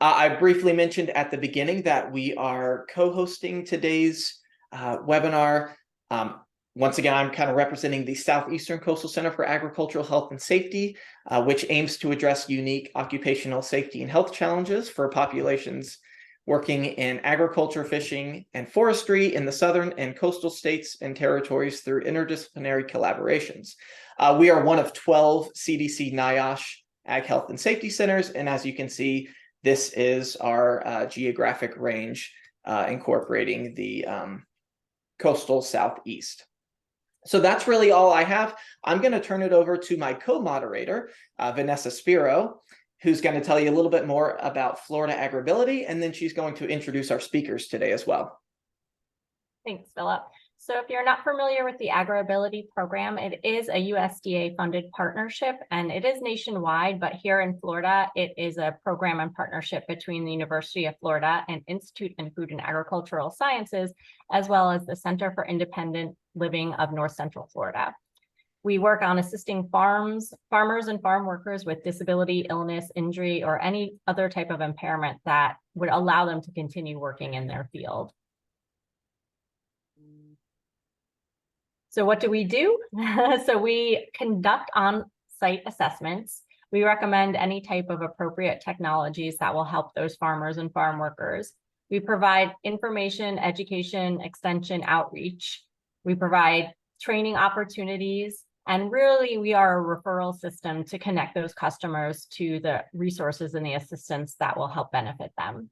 I briefly mentioned at the beginning that we are co-hosting today's webinar. Once again, I'm kind of representing the Southeastern Coastal Center for Agricultural Health and Safety, which aims to address unique occupational safety and health challenges for populations working in agriculture, fishing, and forestry in the southern and coastal states and territories through interdisciplinary collaborations. We are one of 12 CDC NIOSH Ag Health and Safety Centers, and as you can see, this is our geographic range incorporating the coastal Southeast. So that's really all I have. I'm going to turn it over to my co-moderator, Vanessa Spiro, who's going to tell you a little bit more about Florida AgrAbility, and then she's going to introduce our speakers today as well. Thanks, Philip. So if you're not familiar with the AgrAbility program, it is a USDA-funded partnership, and it is nationwide, but here in Florida, it is a program and partnership between the University of Florida and Institute in Food and Agricultural Sciences, as well as the Center for Independent Living of North Central Florida. We work on assisting farmers and farm workers with disability, illness, injury, or any other type of impairment that would allow them to continue working in their field. So what do? So we conduct on-site assessments. We recommend any type of appropriate technologies that will help those farmers and farm workers. We provide information, education, extension, outreach. We provide training opportunities, and really we are a referral system to connect those customers to the resources and the assistance that will help benefit them.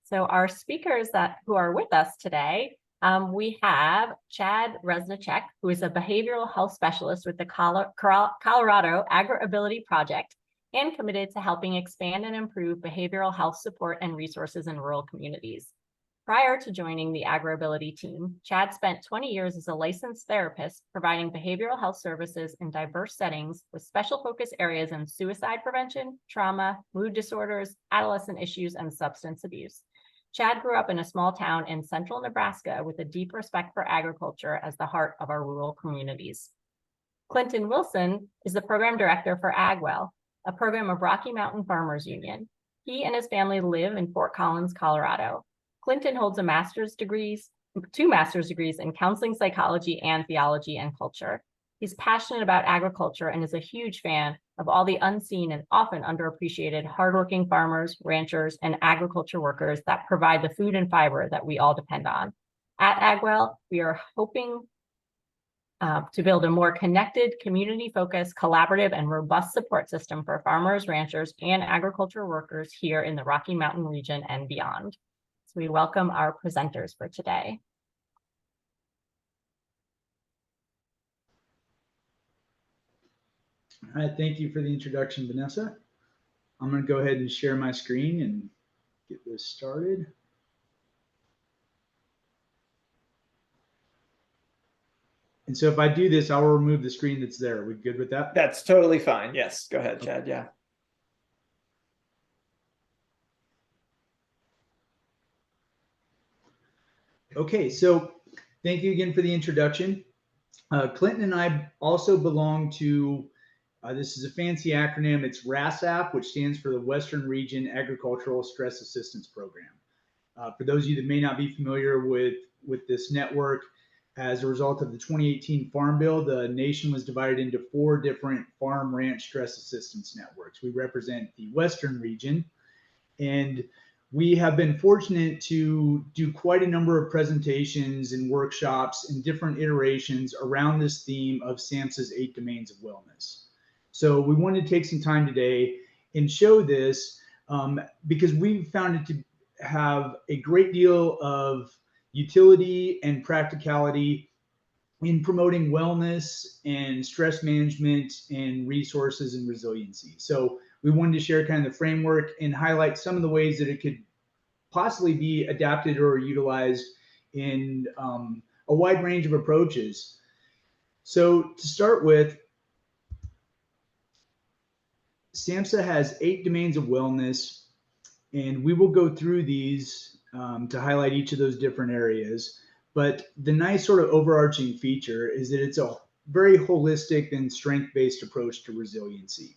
So our speakers who are with us today, we have Chad Resnicek, who is a behavioral health specialist with the Colorado AgrAbility Project and committed to helping expand and improve behavioral health support and resources in rural communities. Prior to joining the AgrAbility team, Chad spent 20 years as a licensed therapist providing behavioral health services in diverse settings with special focus areas in suicide prevention, trauma, mood disorders, adolescent issues, and substance abuse. Chad grew up in a small town in central Nebraska with a deep respect for agriculture as the heart of our rural communities. Clinton Wilson is the program director for AgWell, a program of Rocky Mountain Farmers Union. He and his family live in Fort Collins, Colorado. Clinton holds two master's degrees in counseling psychology and theology and culture. He's passionate about agriculture and is a huge fan of all the unseen and often underappreciated hardworking farmers, ranchers, and agriculture workers that provide the food and fiber that we all depend on. At AgWell, we are hoping to build a more connected, community-focused, collaborative, and robust support system for farmers, ranchers, and agriculture workers here in the Rocky Mountain region and beyond. So we welcome our presenters for today. All right, thank you for the introduction, Vanessa. I'm going to go ahead and share my screen and get this started. And so if I do this, I will remove the screen that's there. Are we good with that? That's totally fine. Yes, go ahead, Chad. Yeah. Okay, so thank you again for the introduction. Clinton and I also belong to, this is a fancy acronym, it's RASAP, which stands for the Western Region Agricultural Stress Assistance Program. For those of you that may not be familiar with this network, as a result of the 2018 Farm Bill, the nation was divided into 4 different farm ranch stress assistance networks. We represent the Western region, and we have been fortunate to do quite a number of presentations and workshops and different iterations around this theme of SAMHSA's 8 domains of wellness. So we wanted to take some time today and show this because we found it to have a great deal of utility and practicality in promoting wellness and stress management and resources and resiliency. So we wanted to share kind of the framework and highlight some of the ways that it could possibly be adapted or utilized in a wide range of approaches. So to start with, SAMHSA has 8 domains of wellness, and we will go through these to highlight each of those different areas. But the nice sort of overarching feature is that it's a very holistic and strength-based approach to resiliency.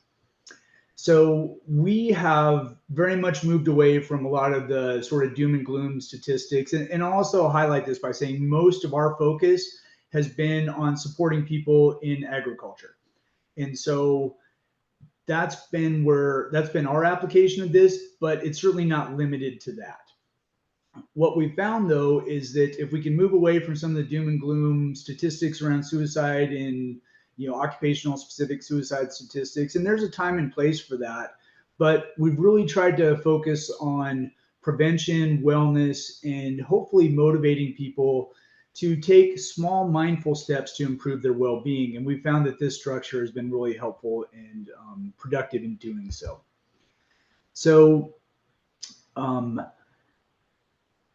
So we have very much moved away from a lot of the sort of doom and gloom statistics. And also highlight this by saying most of our focus has been on supporting people in agriculture. And so that's been our application of this, but it's certainly not limited to that. What we found though is that if we can move away from some of the doom and gloom statistics around suicide and occupational specific suicide statistics, and there's a time and place for that, but we've really tried to focus on prevention, wellness, and hopefully motivating people to take small mindful steps to improve their well-being. And we found that this structure has been really helpful and productive in doing so. So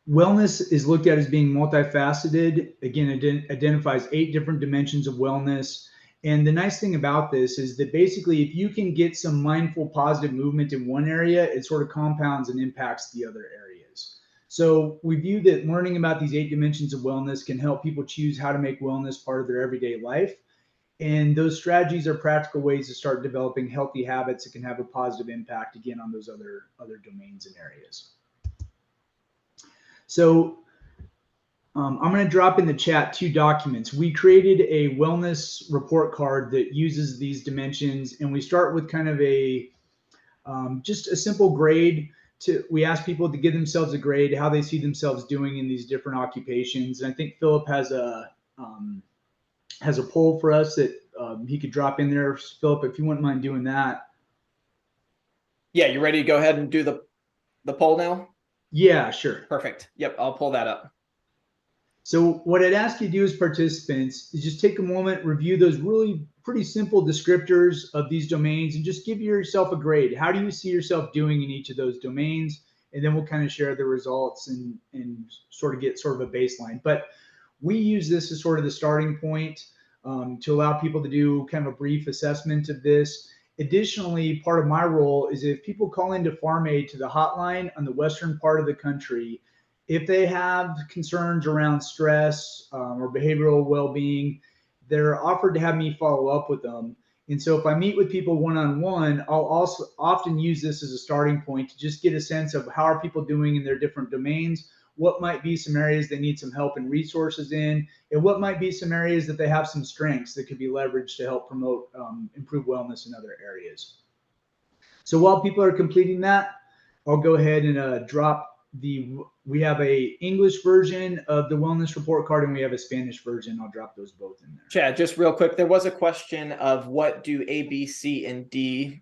wellness is looked at as being multifaceted. Again, it identifies 8 different dimensions of wellness. And the nice thing about this is that basically, if you can get some mindful, positive movement in one area, it sort of compounds and impacts the other areas. So we view that learning about these 8 dimensions of wellness can help people choose how to make wellness part of their everyday life. And those strategies are practical ways to start developing healthy habits that can have a positive impact, again, on those other domains and areas. So I'm going to drop in the chat 2 documents. We created a wellness report card that uses these dimensions, and we start with kind of a just a simple grade. We ask people to give themselves a grade, how they see themselves doing in these different occupations. And I think Philip has a poll for us that he could drop in there. Philip, if you wouldn't mind doing that. Yeah, you ready to go ahead and do the poll now? Yeah, sure. Perfect. Yep, I'll pull that up. So what I'd ask you to do as participants is just take a moment, review those really pretty simple descriptors of these domains, and just give yourself a grade. How do you see yourself doing in each of those domains? And then we'll kind of share the results and sort of get sort of a baseline. But we use this as sort of the starting point to allow people to do kind of a brief assessment of this. Additionally, part of my role is if people call into Farm Aid to the hotline on the western part of the country, if they have concerns around stress or behavioral well-being, they're offered to have me follow up with them. And so if I meet with people one-on-one, I'll also often use this as a starting point to just get a sense of how are people doing in their different domains, what might be some areas they need some help and resources in, and what might be some areas that they have some strengths that could be leveraged to help promote improve wellness in other areas. So while people are completing that, I'll go ahead and we have a English version of the wellness report card and we have a Spanish version. I'll drop those both in there. Chad, just real quick, there was a question of what do A, B, C, D,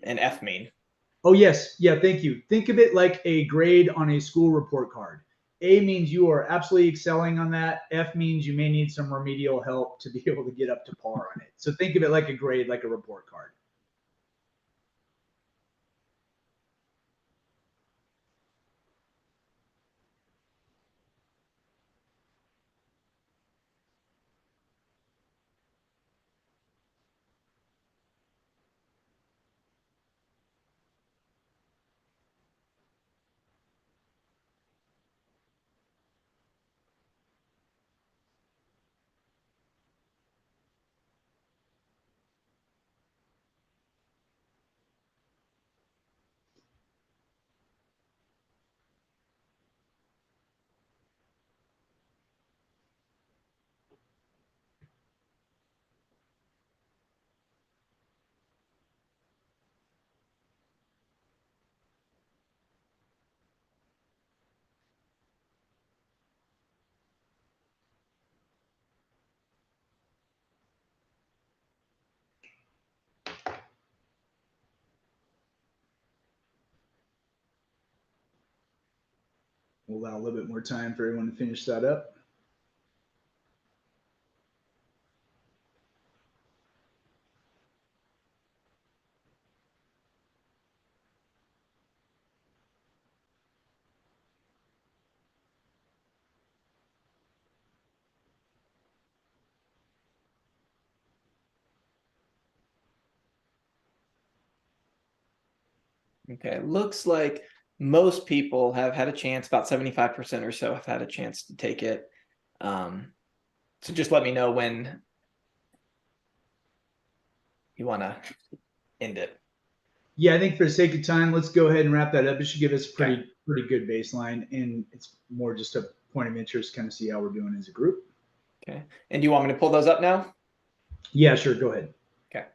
and F mean? Oh, yes. Yeah, thank you. Think of it like a grade on a school report card. A means you are absolutely excelling on that. F means you may need some remedial help to be able to get up to par on it. So think of it like a grade, like a report card. We'll allow a little bit more time for everyone to finish that up. Okay, looks like most people have had a chance, about 75% or so have had a chance to take it. So just let me know when you want to end it. Yeah, I think for the sake of time, let's go ahead and wrap that up. It should give us a Okay. pretty good baseline, and it's more just a point of interest, kind of see how we're doing as a group. Okay. And do you want me to pull those up now? Yeah, sure. Go ahead. Okay.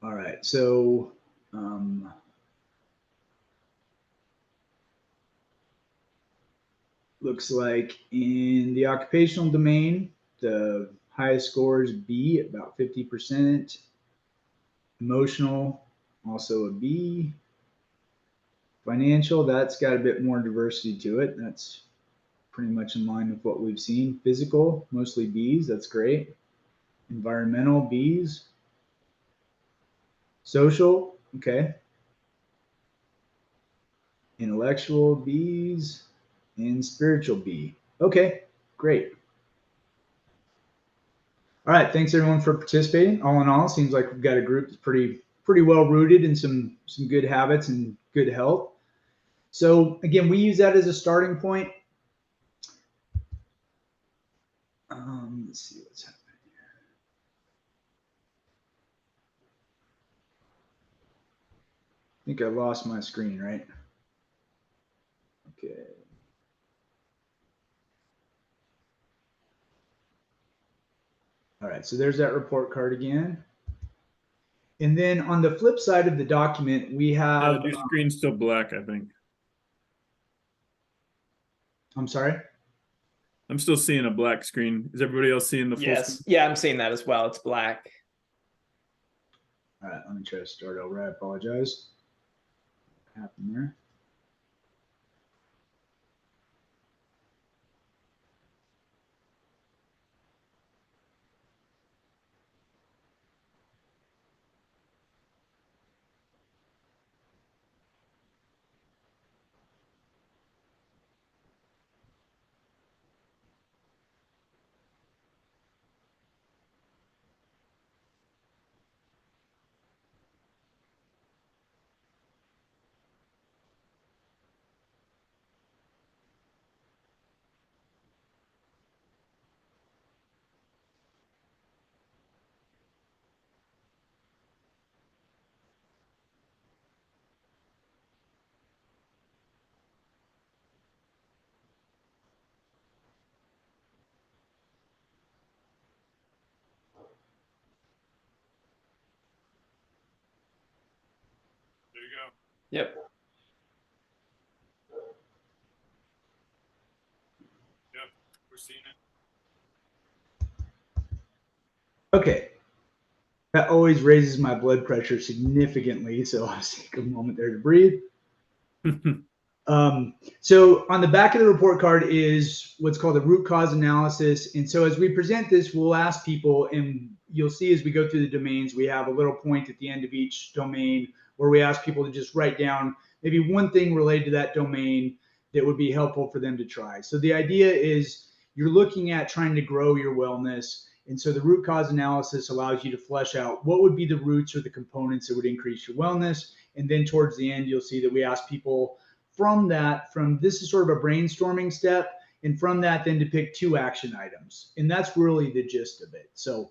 All right. So, looks like in the occupational domain, the highest score is B, about 50%. Emotional, also a B. Financial, that's got a bit more diversity to it. That's pretty much in line with what we've seen. Physical, mostly Bs. That's great. Environmental, Bs. Social, okay. Intellectual, Bs. And spiritual, B. Okay, great. All right, thanks everyone for participating. All in all, it seems like we've got a group that's pretty well rooted in some good habits and good health. So again, we use that as a starting point. Let's see what's happening. I think I lost my screen, right? Okay. All right, so there's that report card again. And then on the flip side of the document, we have. Your screen's still black, I think. I'm sorry? I'm still seeing a black screen. Is everybody else seeing the full Yes. screen? Yeah, I'm seeing that as well. It's black. All right, let me try to start over. I apologize. What happened there? There you go. Yep. Yep, we're seeing it. Okay. That always raises my blood pressure significantly, so I'll take a moment there to breathe. So on the back of the report card is what's called a root cause analysis. And so as we present this, we'll ask people, and you'll see as we go through the domains, we have a little point at the end of each domain where we ask people to just write down maybe one thing related to that domain that would be helpful for them to try. So the idea is you're looking at trying to grow your wellness. And so the root cause analysis allows you to flesh out what would be the roots or the components that would increase your wellness. And then towards the end, you'll see that we ask people from this is sort of a brainstorming step. And from that, then to pick 2 action items. And that's really the gist of it. So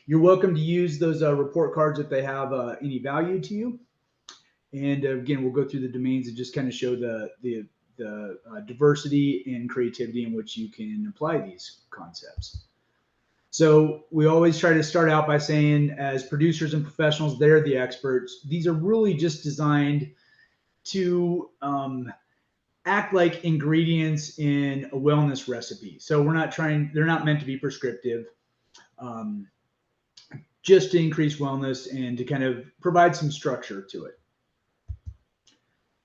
you're welcome to use those report cards if they have any value to you. And again, we'll go through the domains and just kind of show the diversity and creativity in which you can apply these concepts. So we always try to start out by saying, as producers and professionals, they're the experts. These are really just designed to act like ingredients in a wellness recipe. So they're not meant to be prescriptive, just to increase wellness and to kind of provide some structure to it.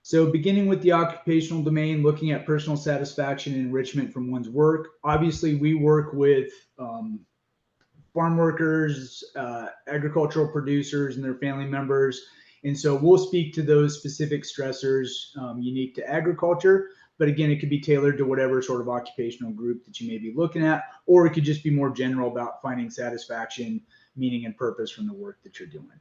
So beginning with the occupational domain, looking at personal satisfaction and enrichment from one's work. Obviously, we work with farm workers, agricultural producers and their family members. And so we'll speak to those specific stressors unique to agriculture. But again, it could be tailored to whatever sort of occupational group that you may be looking at, or it could just be more general about finding satisfaction, meaning, and purpose from the work that you're doing.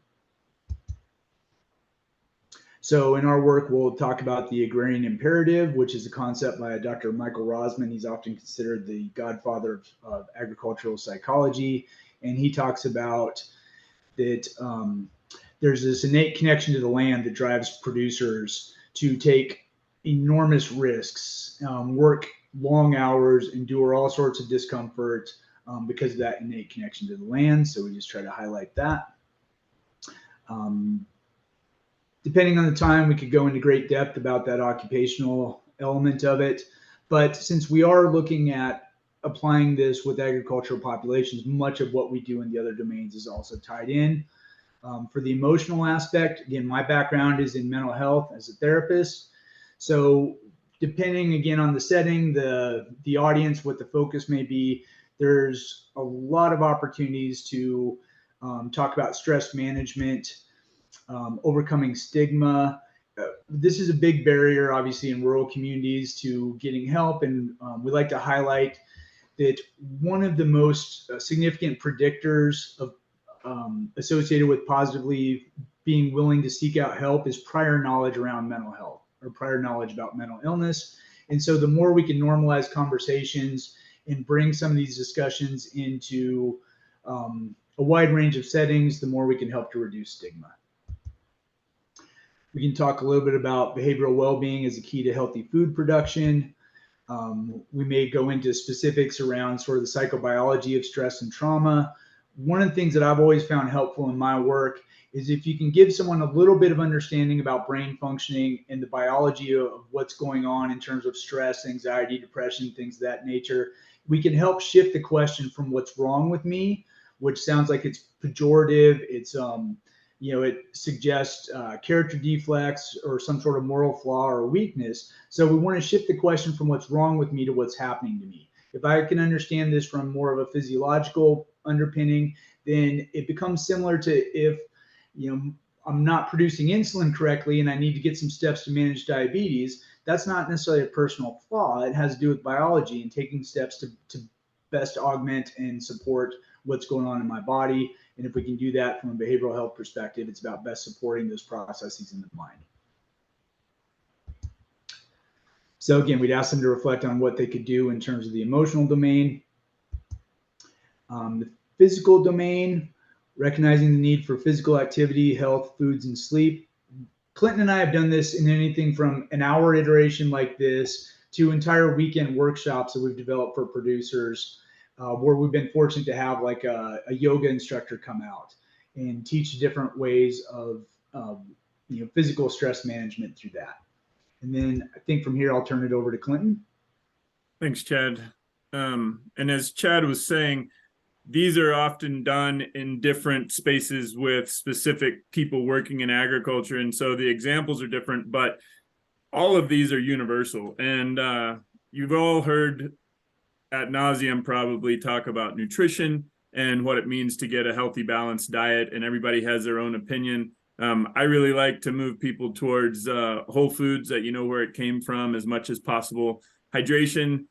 So in our work, we'll talk about the agrarian imperative, which is a concept by Dr. Michael Rosman. He's often considered the godfather of agricultural psychology. And he talks about that there's this innate connection to the land that drives producers to take enormous risks, work long hours, endure all sorts of discomfort because of that innate connection to the land. So we just try to highlight that. Depending on the time, we could go into great depth about that occupational element of it. But since we are looking at applying this with agricultural populations, much of what we do in the other domains is also tied in. For the emotional aspect, again, my background is in mental health as a therapist. So depending again on the setting, the audience, what the focus may be, there's a lot of opportunities to talk about stress management, overcoming stigma. This is a big barrier, obviously, in rural communities to getting help. And we like to highlight that one of the most significant predictors of associated with positively being willing to seek out help is prior knowledge around mental health or prior knowledge about mental illness. And so the more we can normalize conversations and bring some of these discussions into a wide range of settings, the more we can help to reduce stigma. We can talk a little bit about behavioral well-being as a key to healthy food production. We may go into specifics around sort of the psychobiology of stress and trauma. One of the things that I've always found helpful in my work is if you can give someone a little bit of understanding about brain functioning and the biology of what's going on in terms of stress, anxiety, depression, things of that nature, we can help shift the question from what's wrong with me, which sounds like it's pejorative, it's it suggests character deflects or some sort of moral flaw or weakness. So we want to shift the question from what's wrong with me to what's happening to me. If I can understand this from more of a physiological underpinning, then it becomes similar to if I'm not producing insulin correctly and I need to get some steps to manage diabetes. That's not necessarily a personal flaw. It has to do with biology and taking steps to best augment and support what's going on in my body. And if we can do that from a behavioral health perspective, it's about best supporting those processes in the mind. So again, we'd ask them to reflect on what they could do in terms of the emotional domain. The physical domain, recognizing the need for physical activity, health, foods, and sleep. Clinton and I have done this in anything from an hour iteration like this to entire weekend workshops that we've developed for producers, where we've been fortunate to have like a yoga instructor come out and teach different ways of physical stress management through that. And then I think from here, I'll turn it over to Clinton. Thanks, Chad. And as Chad was saying, these are often done in different spaces with specific people working in agriculture. And so the examples are different, but all of these are universal. And you've all heard ad nauseum probably talk about nutrition and what it means to get a healthy, balanced diet. And everybody has their own opinion. I really like to move people towards whole foods that you know where it came from as much as possible. Hydration.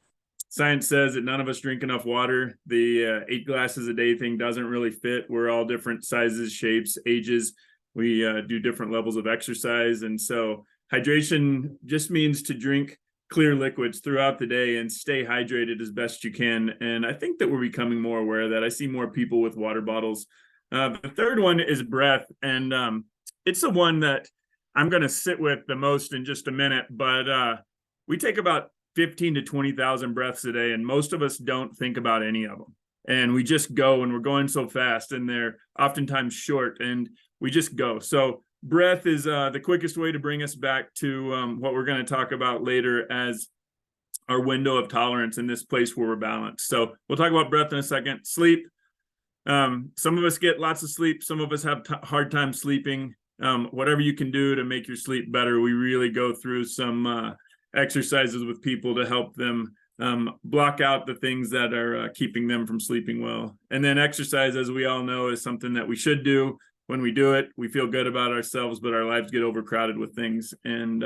Science says that none of us drink enough water. The 8 glasses a day thing doesn't really fit. We're all different sizes, shapes, ages. We do different levels of exercise. And so hydration just means to drink clear liquids throughout the day and stay hydrated as best you can. And I think that we're becoming more aware of that. I see more people with water bottles. The third one is breath. And it's the one that I'm going to sit with the most in just a minute. But we take about 15 to 20,000 breaths a day, and most of us don't think about any of them. And we just go, and we're going so fast, and they're oftentimes short, and we just go. So breath is the quickest way to bring us back to what we're going to talk about later as our window of tolerance in this place where we're balanced. So we'll talk about breath in a second. Sleep. Some of us get lots of sleep. Some of us have hard time sleeping. Whatever you can do to make your sleep better. We really go through some exercises with people to help them block out the things that are keeping them from sleeping well. And then exercise, as we all know, is something that we should do. When we do it, we feel good about ourselves, but our lives get overcrowded with things. And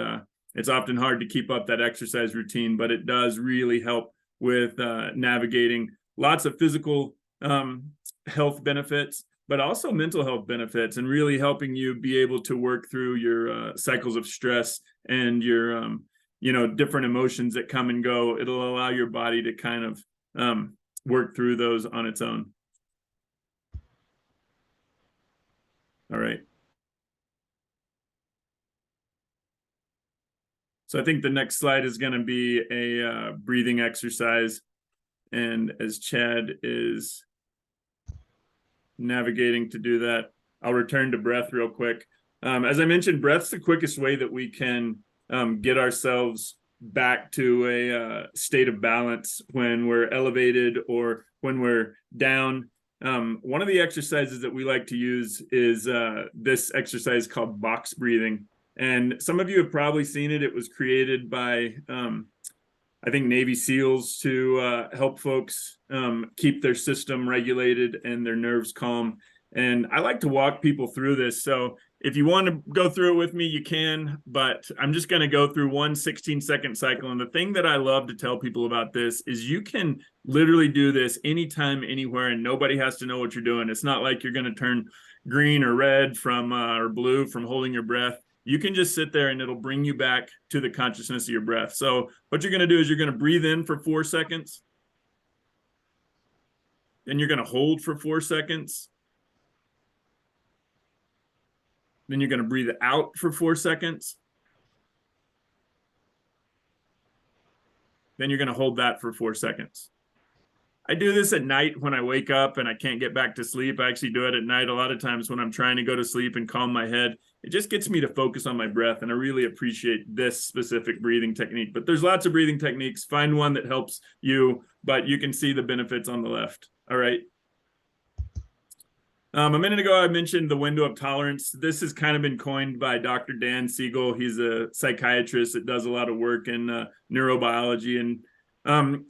it's often hard to keep up that exercise routine, but it does really help with navigating lots of physical health benefits, but also mental health benefits, and really helping you be able to work through your cycles of stress and your different emotions that come and go. It'll allow your body to kind of work through those on its own. All right. So I think the next slide is going to be a breathing exercise. And as Chad is navigating to do that, I'll return to breath real quick. As I mentioned, breath's the quickest way that we can get ourselves back to a state of balance when we're elevated or when we're down. One of the exercises that we like to use is this exercise called box breathing. And some of you have probably seen it. It was created by, I think, Navy SEALs to help folks keep their system regulated and their nerves calm. And I like to walk people through this. So if you want to go through it with me, you can, but I'm just going to go through one 16-second cycle. And the thing that I love to tell people about this is you can literally do this anytime, anywhere, and nobody has to know what you're doing. It's not like you're going to turn green or red from or blue from holding your breath. You can just sit there and it'll bring you back to the consciousness of your breath. So what you're going to do is you're going to breathe in for 4 seconds. Then you're going to hold for 4 seconds. Then you're going to breathe out for 4 seconds. Then you're going to hold that for 4 seconds. I do this at night when I wake up and I can't get back to sleep. I actually do it at night a lot of times when I'm trying to go to sleep and calm my head. It just gets me to focus on my breath, and I really appreciate this specific breathing technique. But there's lots of breathing techniques. Find one that helps you, but you can see the benefits on the left. All right. A minute ago, I mentioned the window of tolerance. This has kind of been coined by Dr. Dan Siegel. He's a psychiatrist that does a lot of work in neurobiology. And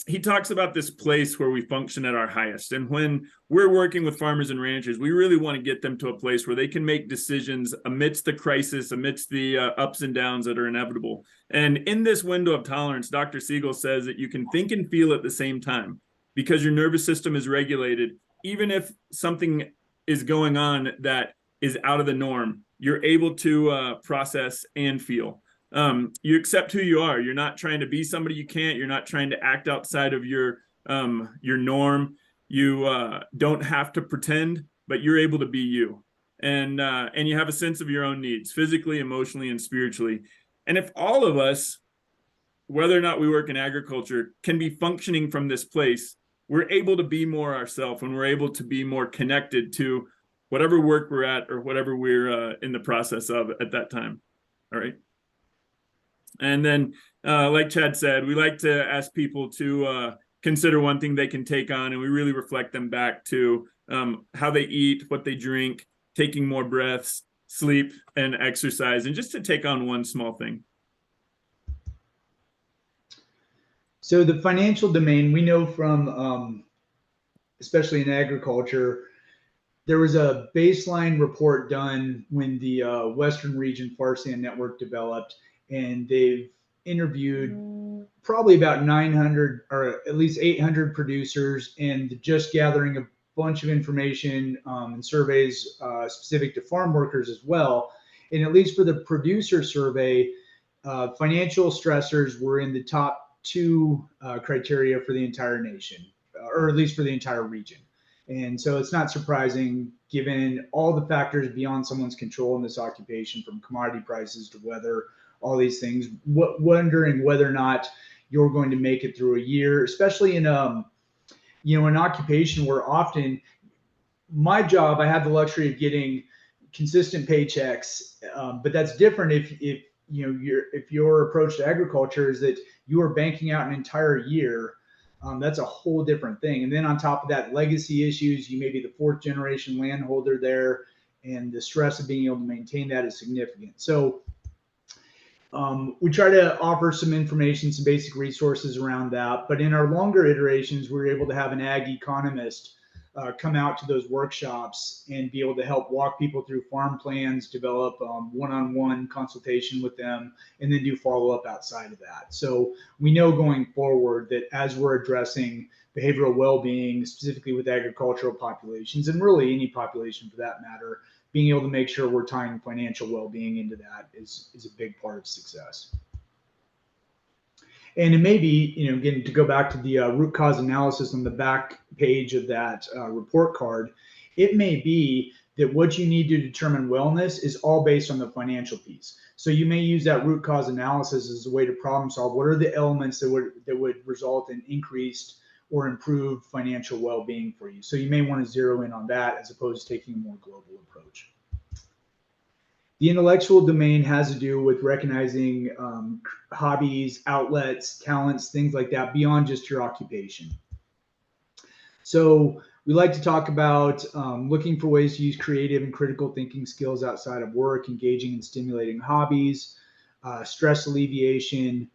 he talks about this place where we function at our highest. And when we're working with farmers and ranchers, we really want to get them to a place where they can make decisions amidst the crisis, amidst the ups and downs that are inevitable. And in this window of tolerance, Dr. Siegel says that you can think and feel at the same time because your nervous system is regulated. Even if something is going on that is out of the norm, you're able to process and feel. You accept who you are. You're not trying to be somebody you can't. You're not trying to act outside of your norm. You don't have to pretend, but you're able to be you. And you have a sense of your own needs, physically, emotionally, and spiritually. And if all of us, whether or not we work in agriculture, can be functioning from this place, we're able to be more ourselves, and we're able to be more connected to whatever work we're at or whatever we're in the process of at that time. All right. And then, like Chad said, we like to ask people to consider one thing they can take on, and we really reflect them back to how they eat, what they drink, taking more breaths, sleep, and exercise, and just to take on one small thing. So the financial domain, we know from, especially in agriculture, there was a baseline report done when the Western Region Farm Network developed, and they've interviewed probably about 900 or at least 800 producers, and just gathering a bunch of information and surveys specific to farm workers as well. And at least for the producer survey, financial stressors were in the top 2 criteria for the entire nation, or at least for the entire region. And so it's not surprising, given all the factors beyond someone's control in this occupation, from commodity prices to weather, all these things, wondering whether or not you're going to make it through a year, especially in an occupation where often my job, I have the luxury of getting consistent paychecks, but that's different if your approach to agriculture is that you are banking out an entire year. That's a whole different thing. And then on top of that, legacy issues, you may be the 4th generation landholder there, and the stress of being able to maintain that is significant. So we try to offer some information, some basic resources around that. But in our longer iterations, we were able to have an ag economist come out to those workshops and be able to help walk people through farm plans, develop one-on-one consultation with them, and then do follow-up outside of that. So we know going forward that as we're addressing behavioral well-being, specifically with agricultural populations, and really any population for that matter, being able to make sure we're tying financial well-being into that is a big part of success. And it may be, again, to go back to the root cause analysis on the back page of that report card, it may be that what you need to determine wellness is all based on the financial piece. So you may use that root cause analysis as a way to problem solve. What are the elements that would result in increased or improved financial well-being for you? So you may want to zero in on that as opposed to taking a more global approach. The intellectual domain has to do with recognizing hobbies, outlets, talents, things like that beyond just your occupation. So we like to talk about looking for ways to use creative and critical thinking skills outside of work, engaging in stimulating hobbies, stress alleviation.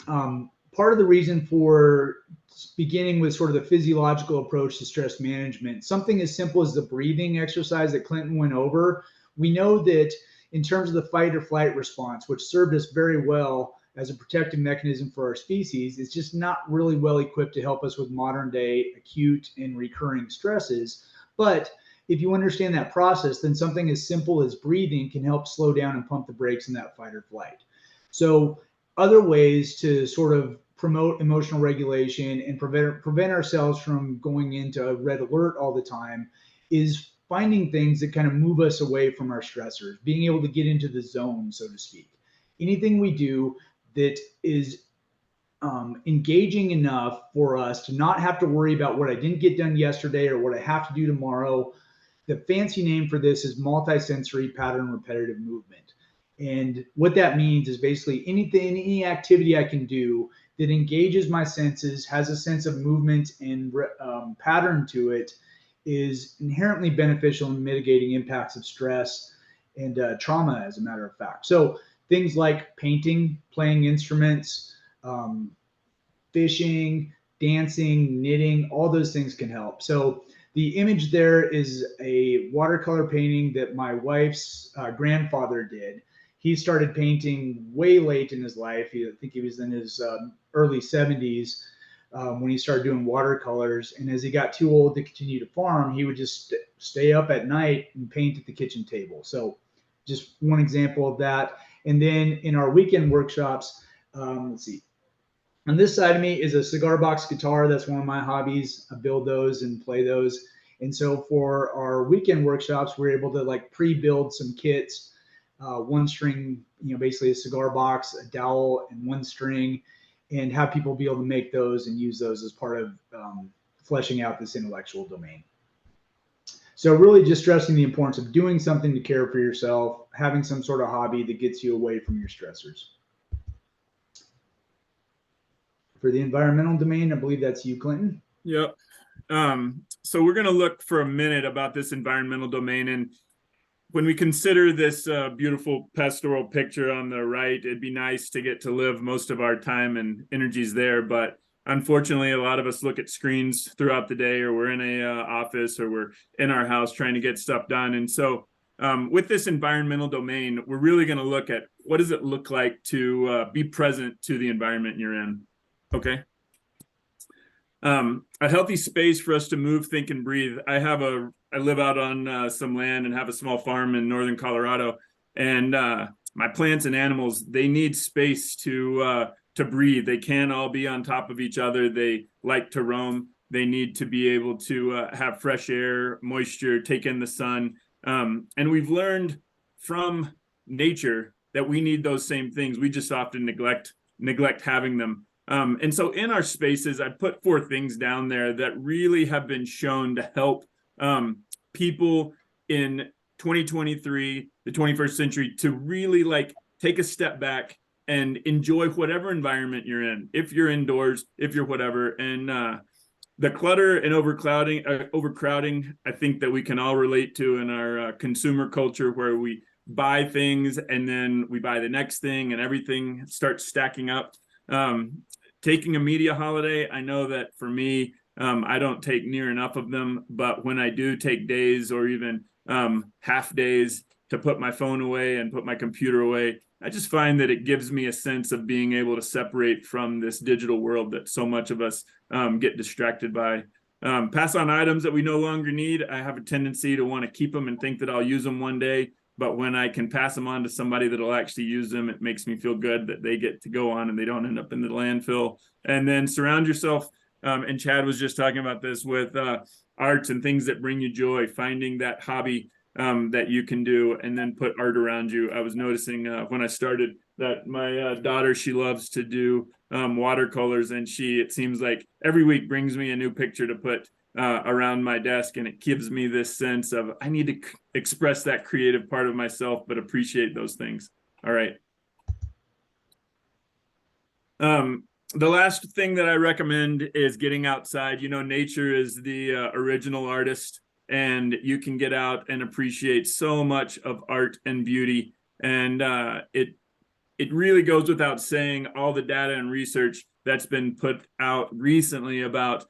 Part of the reason for beginning with sort of the physiological approach to stress management, something as simple as the breathing exercise that Clinton went over, we know that in terms of the fight or flight response, which served us very well as a protective mechanism for our species, it's just not really well equipped to help us with modern day acute and recurring stresses. But if you understand that process, then something as simple as breathing can help slow down and pump the brakes in that fight or flight. So other ways to sort of promote emotional regulation and prevent ourselves from going into red alert all the time is finding things that kind of move us away from our stressors, being able to get into the zone, so to speak. Anything we do that is engaging enough for us to not have to worry about what I didn't get done yesterday or what I have to do tomorrow. The fancy name for this is multisensory pattern repetitive movement. And what that means is basically any activity I can do that engages my senses, has a sense of movement and pattern to it, is inherently beneficial in mitigating impacts of stress and trauma, as a matter of fact. So things like painting, playing instruments, fishing, dancing, knitting, all those things can help. So the image there is a watercolor painting that my wife's grandfather did. He started painting way late in his life. I think he was in his early 70s. When he started doing watercolors, and as he got too old to continue to farm, he would just stay up at night and paint at the kitchen table. So just one example of that. And then in our weekend workshops, let's see, on this side of me is a cigar box guitar. That's one of my hobbies. I build those and play those. And so for our weekend workshops, we're able to like pre-build some kits, one string, basically a cigar box, a dowel, and one string, and have people be able to make those and use those as part of fleshing out this intellectual domain. So really just stressing the importance of doing something to care for yourself, having some sort of hobby that gets you away from your stressors. For the environmental domain, I believe that's you, Clinton. Yep. So we're going to look for a minute about this environmental domain. And when we consider this beautiful pastoral picture on the right, it'd be nice to get to live most of our time and energies there. But unfortunately, a lot of us look at screens throughout the day, or we're in a office, or we're in our house trying to get stuff done. And so with this environmental domain, we're really going to look at what does it look like to be present to the environment you're in. Okay. A healthy space for us to move, think, and breathe. I live out on some land and have a small farm in northern Colorado, and my plants and animals, they need space to breathe. They can't all be on top of each other. They like to roam. They need to be able to have fresh air, moisture, take in the sun. And we've learned from nature that we need those same things. We just often neglect having them. And so in our spaces, I put 4 things down there that really have been shown to help people in 2023, the 21st century, to really like take a step back and enjoy whatever environment you're in. If you're indoors, if you're whatever. And the clutter and overcrowding, I think that we can all relate to in our consumer culture, where we buy things and then we buy the next thing and everything starts stacking up. Taking a media holiday, I know that for me, I don't take near enough of them, but when I do take days or even half days to put my phone away and put my computer away, I just find that it gives me a sense of being able to separate from this digital world that so much of us get distracted by. Pass on items that we no longer need. I have a tendency to want to keep them and think that I'll use them one day. But when I can pass them on to somebody that'll actually use them, it makes me feel good that they get to go on and they don't end up in the landfill. And then surround yourself. And Chad was just talking about this with art and things that bring you joy, finding that hobby that you can do, and then put art around you. I was noticing when I started that my daughter, she loves to do watercolors, and it seems like every week brings me a new picture to put around my desk, and it gives me this sense of I need to express that creative part of myself, but appreciate those things. All right. The last thing that I recommend is getting outside. You know, nature is the original artist, and you can get out and appreciate so much of art and beauty. And it really goes without saying, all the data and research that's been put out recently about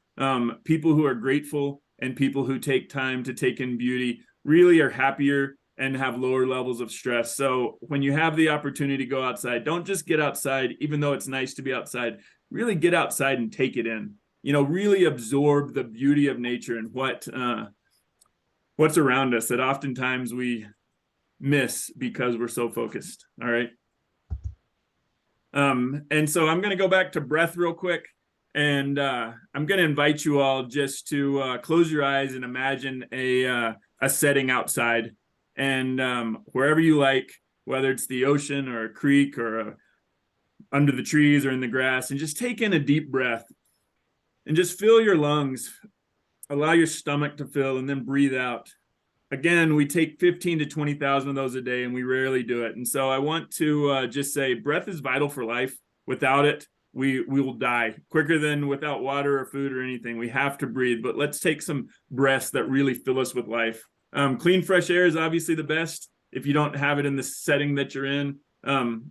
people who are grateful and people who take time to take in beauty really are happier and have lower levels of stress. So when you have the opportunity to go outside, don't just get outside, even though it's nice to be outside, really get outside and take it in. You know, really absorb the beauty of nature and what's around us that oftentimes we miss because we're so focused. All right. And so I'm going to go back to breath real quick, and I'm going to invite you all just to close your eyes and imagine a setting outside, and wherever you like, whether it's the ocean or a creek or under the trees or in the grass, and just take in a deep breath and just fill your lungs, allow your stomach to fill, and then breathe out. Again, we take 15 to 20,000 of those a day, and we rarely do it. And so I want to just say breath is vital for life. Without it, we will die quicker than without water or food or anything. We have to breathe, but let's take some breaths that really fill us with life. Clean, fresh air is obviously the best. If you don't have it in the setting that you're in,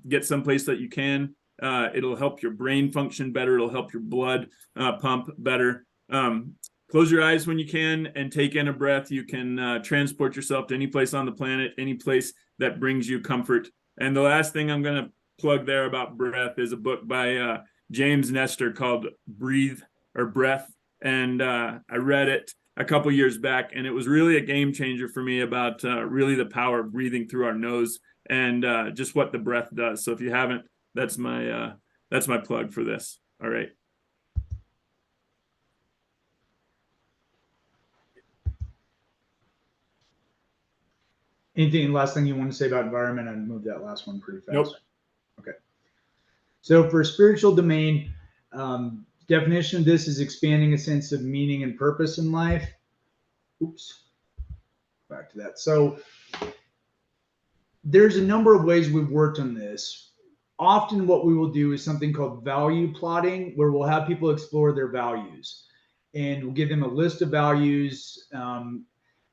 get someplace that you can. It'll help your brain function better. It'll help your blood pump better. Close your eyes when you can and take in a breath. You can transport yourself to any place on the planet, any place that brings you comfort. And the last thing I'm going to plug there about breath is a book by James Nestor called Breathe or Breath. And I read it a couple years back, and it was really a game changer for me about really the power of breathing through our nose and just what the breath does. So if you haven't, that's my plug for this. All right. Anything, last thing you want to say about environment? I'd move that last one pretty fast. Nope. Okay. So for spiritual domain, definition of this is expanding a sense of meaning and purpose in life. Oops. Back to that. So there's a number of ways we've worked on this. Often what we will do is something called value plotting, where we'll have people explore their values, and we'll give them a list of values. I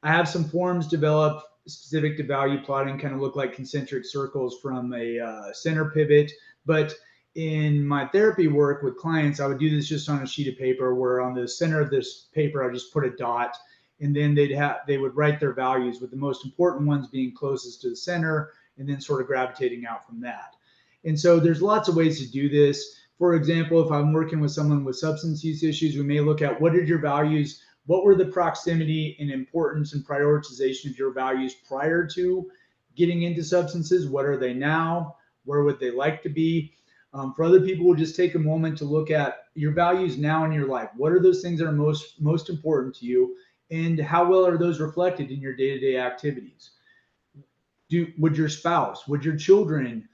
have some forms developed specific to value plotting, kind of look like concentric circles from a center pivot. But in my therapy work with clients, I would do this just on a sheet of paper, where on the center of this paper, I just put a dot, and then they would write their values, with the most important ones being closest to the center, and then sort of gravitating out from that. And so there's lots of ways to do this. For example, if I'm working with someone with substance use issues, we may look at what are your values. What were the proximity and importance and prioritization of your values prior to getting into substances? What are they now? Where would they like to be? For other people, we'll just take a moment to look at your values now in your life. What are those things that are most important to you? And how well are those reflected in your day-to-day activities? Would your spouse, would your children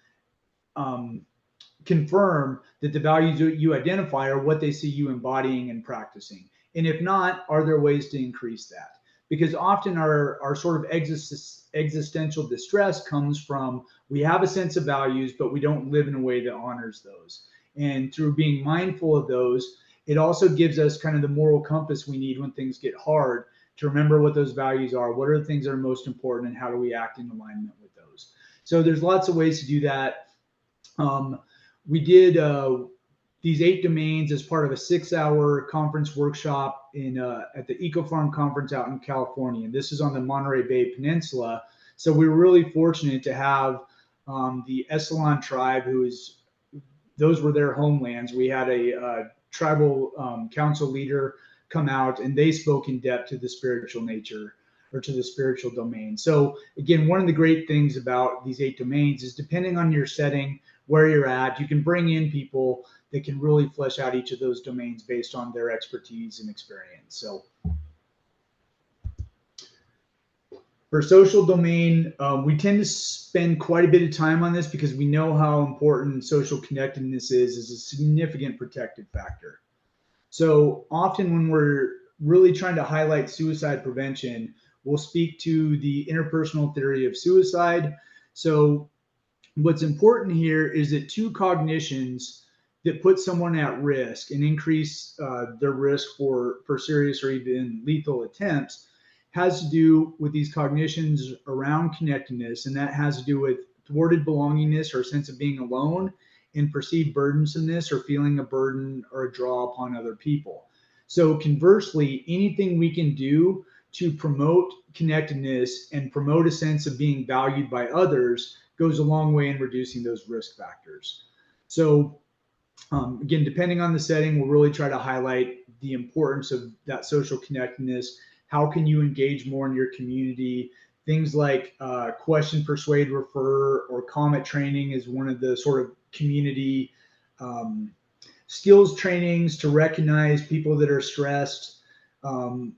confirm that the values that you identify are what they see you embodying and practicing? And if not, are there ways to increase that? Because often our sort of existential distress comes from, we have a sense of values, but we don't live in a way that honors those. And through being mindful of those, it also gives us kind of the moral compass we need when things get hard, to remember what those values are, what are the things that are most important, and how do we act in alignment with those. So there's lots of ways to do that. We did these 8 domains as part of a 6-hour conference workshop at the Eco Farm Conference out in California. And this is on the Monterey Bay Peninsula. So we were really fortunate to have the Esalen tribe, those were their homelands. We had a tribal council leader come out, and they spoke in depth to the spiritual nature, or to the spiritual domain. So again, one of the great things about these 8 domains is, depending on your setting, where you're at, you can bring in people that can really flesh out each of those domains based on their expertise and experience. So for social domain, we tend to spend quite a bit of time on this because we know how important social connectedness is as a significant protective factor. So often when we're really trying to highlight suicide prevention, we'll speak to the interpersonal theory of suicide. So what's important here is that 2 cognitions that put someone at risk and increase their risk for serious or even lethal attempts has to do with these cognitions around connectedness, and that has to do with thwarted belongingness or a sense of being alone, and perceived burdensomeness or feeling a burden or a draw upon other people. So conversely, anything we can do to promote connectedness and promote a sense of being valued by others goes a long way in reducing those risk factors. So again, depending on the setting, we'll really try to highlight the importance of that social connectedness. How can you engage more in your community? Things like question, persuade, refer, or COMET training is one of the sort of community skills trainings to recognize people that are stressed, sort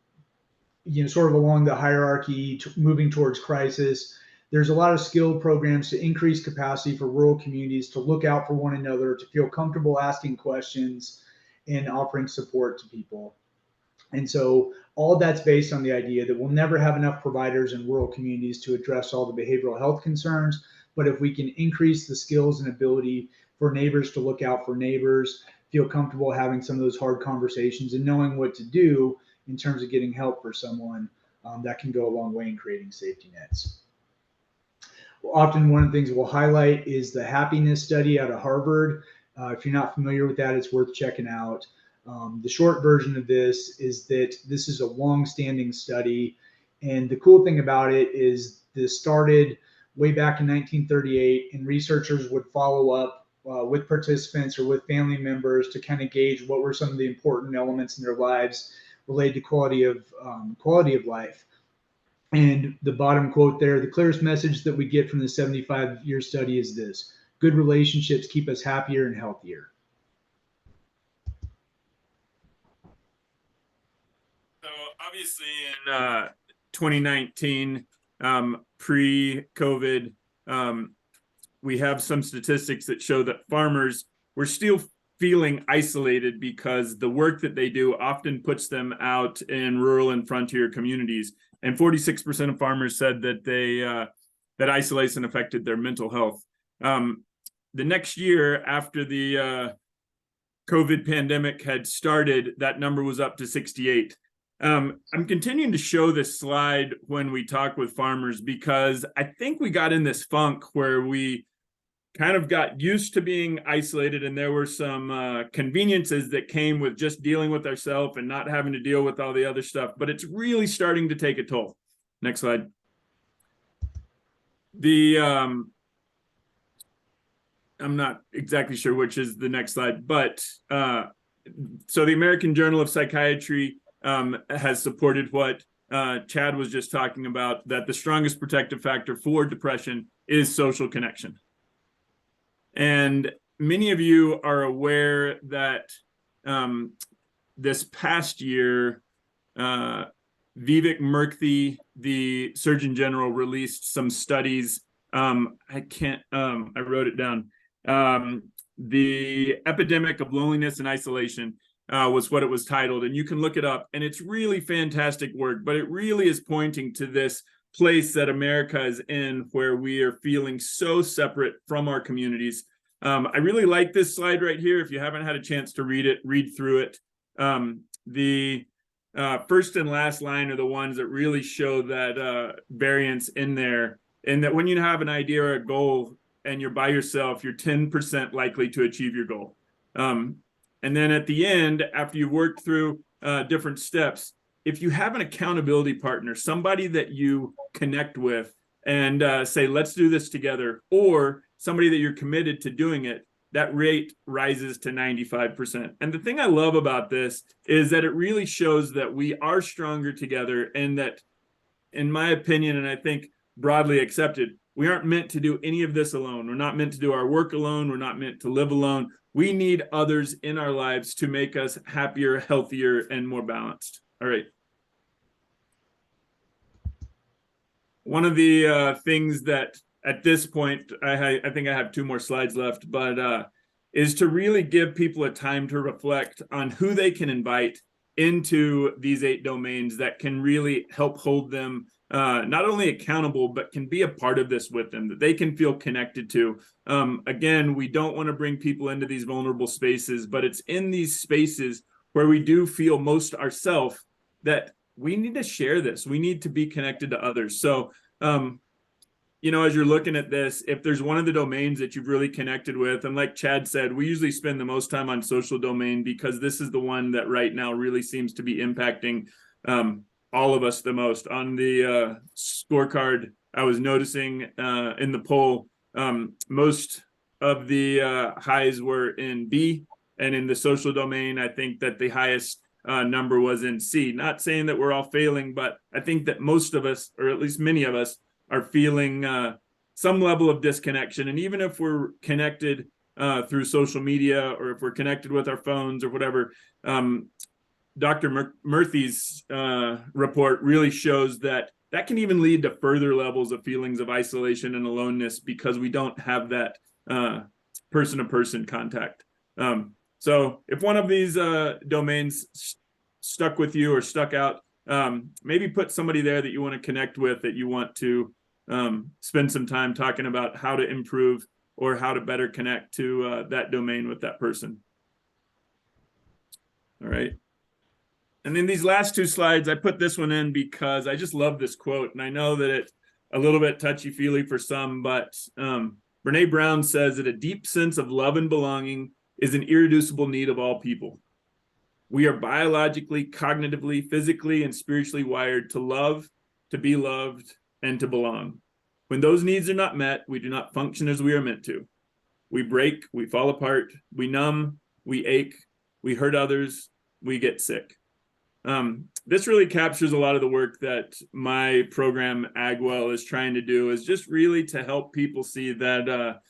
of along the hierarchy, moving towards crisis. There's a lot of skill programs to increase capacity for rural communities to look out for one another, to feel comfortable asking questions and offering support to people. And so all that's based on the idea that we'll never have enough providers in rural communities to address all the behavioral health concerns. But if we can increase the skills and ability for neighbors to look out for neighbors, feel comfortable having some of those hard conversations and knowing what to do in terms of getting help for someone, that can go a long way in creating safety nets. Often one of the things we'll highlight is the happiness study out of Harvard. If you're not familiar with that, it's worth checking out. The short version of this is that this is a long-standing study, and the cool thing about it is this started way back in 1938, and researchers would follow up with participants or with family members to kind of gauge what were some of the important elements in their lives related to quality of life. And the bottom quote there, the clearest message that we get from the 75-year study is this: good relationships keep us happier and healthier. So obviously in 2019, pre-COVID, we have some statistics that show that farmers were still feeling isolated because the work that they do often puts them out in rural and frontier communities. And 46% of farmers said that that isolation affected their mental health. The next year after the COVID pandemic had started, that number was up to 68. I'm continuing to show this slide when we talk with farmers because I think we got in this funk where we kind of got used to being isolated, and there were some conveniences that came with just dealing with ourselves and not having to deal with all the other stuff, but it's really starting to take a toll. Next slide. I'm not exactly sure which is the next slide, but so the American Journal of Psychiatry has supported what Chad was just talking about, that the strongest protective factor for depression is social connection. And many of you are aware that this past year, Vivek Murthy, the Surgeon General, released some studies. I wrote it down. The Epidemic of Loneliness and Isolation was what it was titled. And you can look it up. And it's really fantastic work, but it really is pointing to this place that America is in, where we are feeling so separate from our communities. I really like this slide right here. If you haven't had a chance to read it, read through it. The first and last line are the ones that really show that variance in there, and that when you have an idea or a goal and you're by yourself, you're 10% likely to achieve your goal. And then at the end, after you've worked through different steps, if you have an accountability partner, somebody that you connect with and say, let's do this together, or somebody that you're committed to doing it, that rate rises to 95%. And the thing I love about this is that it really shows that we are stronger together, and that, in my opinion, and I think broadly accepted, we aren't meant to do any of this alone. We're not meant to do our work alone. We're not meant to live alone. We need others in our lives to make us happier, healthier, and more balanced. All right. One of the things that at this point, I think I have 2 more slides left, but is to really give people a time to reflect on who they can invite into these 8 domains that can really help hold them not only accountable, but can be a part of this with them, that they can feel connected to. Again, we don't want to bring people into these vulnerable spaces, but it's in these spaces where we do feel most ourselves that we need to share this. We need to be connected to others. So, you know, as you're looking at this, if there's one of the domains that you've really connected with, and like Chad said, we usually spend the most time on social domain because this is the one that right now really seems to be impacting all of us the most. On the scorecard, I was noticing in the poll, most of the highs were in B, and in the social domain, I think that the highest number was in C. Not saying that we're all failing, but I think that most of us, or at least many of us, are feeling some level of disconnection. And even if we're connected through social media, or if we're connected with our phones or whatever, Dr. Murthy's report really shows that that can even lead to further levels of feelings of isolation and aloneness because we don't have that person-to-person contact. So if one of these domains stuck with you or stuck out, maybe put somebody there that you want to connect with, that you want to spend some time talking about how to improve or how to better connect to that domain with that person. All right. And then these last 2 slides, I put this one in because I just love this quote. And I know that it's a little bit touchy-feely for some, but Brene Brown says that a deep sense of love and belonging is an irreducible need of all people. We are biologically, cognitively, physically, and spiritually wired to love, to be loved, and to belong. When those needs are not met, we do not function as we are meant to. We break, we fall apart, we numb, we ache, we hurt others, we get sick. This really captures a lot of the work that my program AgWell is trying to do, is just really to help people see that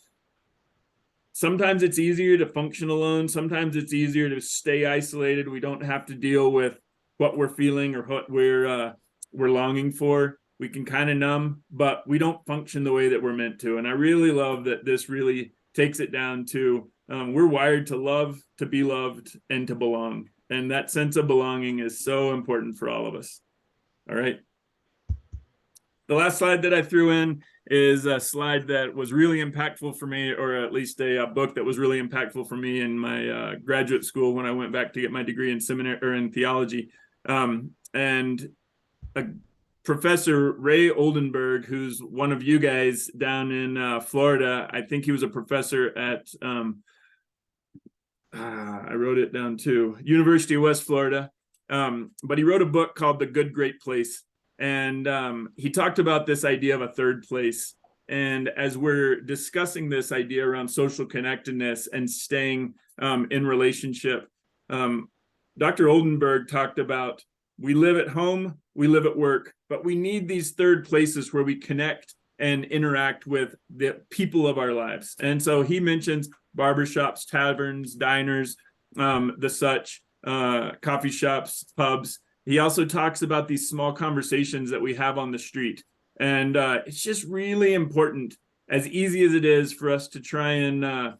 sometimes it's easier to function alone. Sometimes it's easier to stay isolated. We don't have to deal with what we're feeling or what we're longing for. We can kind of numb, but we don't function the way that we're meant to. And I really love that this really takes it down to we're wired to love, to be loved, and to belong. And that sense of belonging is so important for all of us. All right. The last slide that I threw in is a slide that was really impactful for me, or at least a book that was really impactful for me in my graduate school when I went back to get my degree in seminary or in theology. And Professor Ray Oldenburg, who's one of you guys down in Florida, I think he was a professor at I wrote it down too, University of West Florida. But he wrote a book called The Good Great Place. And he talked about this idea of a third place. And as we're discussing this idea around social connectedness and staying in relationship, Dr. Oldenburg talked about we live at home, we live at work, but we need these third places where we connect and interact with the people of our lives. And so he mentions barbershops, taverns, diners, the such, coffee shops, pubs. He also talks about these small conversations that we have on the street. And it's just really important, as easy as it is for us to try and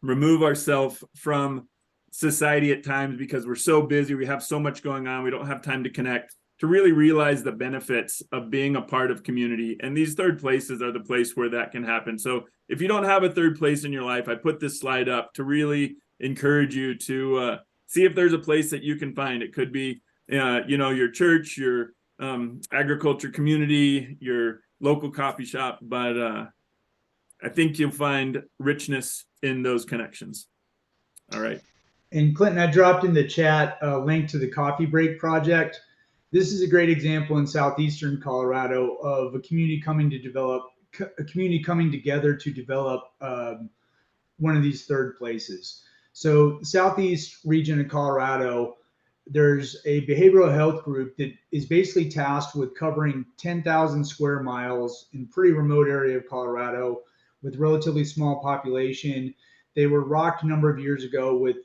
remove ourselves from society at times because we're so busy, we have so much going on, we don't have time to connect, to really realize the benefits of being a part of community. And these third places are the place where that can happen. So if you don't have a third place in your life, I put this slide up to really encourage you to see if there's a place that you can find. It could be, your church, your agriculture community, your local coffee shop, but I think you'll find richness in those connections. All right. And Clinton, I dropped in the chat a link to the Coffee Break Project. This is a great example in southeastern Colorado of a community coming together to develop one of these third places. So the southeast region of Colorado, there's a behavioral health group that is basically tasked with covering 10,000 square miles in a pretty remote area of Colorado with relatively small population. They were rocked a number of years ago with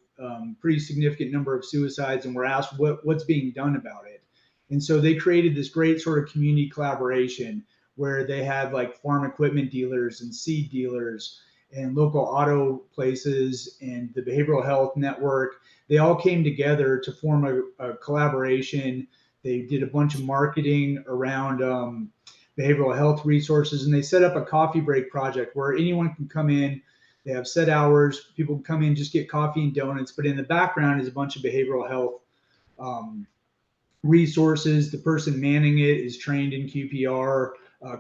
pretty significant number of suicides, and were asked what's being done about it. And so they created this great sort of community collaboration where they had like farm equipment dealers and seed dealers and local auto places and the behavioral health network. They all came together to form a collaboration. They did a bunch of marketing around behavioral health resources, and they set up a coffee break project where anyone can come in. They have set hours. People can come in, just get coffee and donuts, but in the background is a bunch of behavioral health resources. The person manning it is trained in QPR,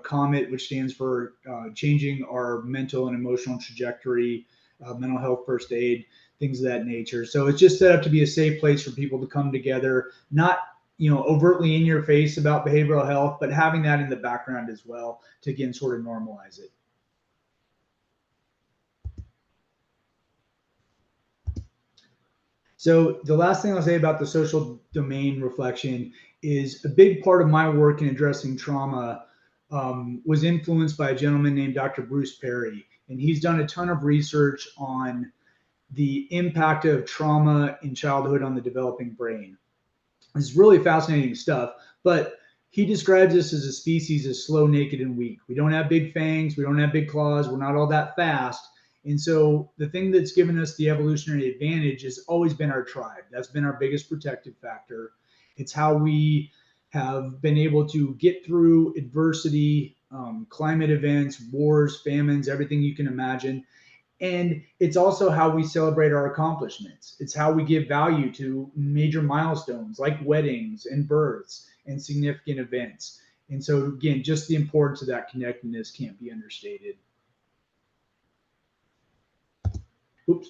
COMET, which stands for changing our mental and emotional trajectory, mental health first aid, things of that nature. So it's just set up to be a safe place for people to come together, not overtly in your face about behavioral health, but having that in the background as well to, again, sort of normalize it. So the last thing I'll say about the social domain reflection is a big part of my work in addressing trauma was influenced by a gentleman named Dr. Bruce Perry. And he's done a ton of research on the impact of trauma in childhood on the developing brain. It's really fascinating stuff, but he describes us as a species as slow, naked, and weak. We don't have big fangs. We don't have big claws. We're not all that fast. And so the thing that's given us the evolutionary advantage has always been our tribe. That's been our biggest protective factor. It's how we have been able to get through adversity, climate events, wars, famines, everything you can imagine. And it's also how we celebrate our accomplishments. It's how we give value to major milestones like weddings and births and significant events. And so, again, just the importance of that connectedness can't be understated. Oops.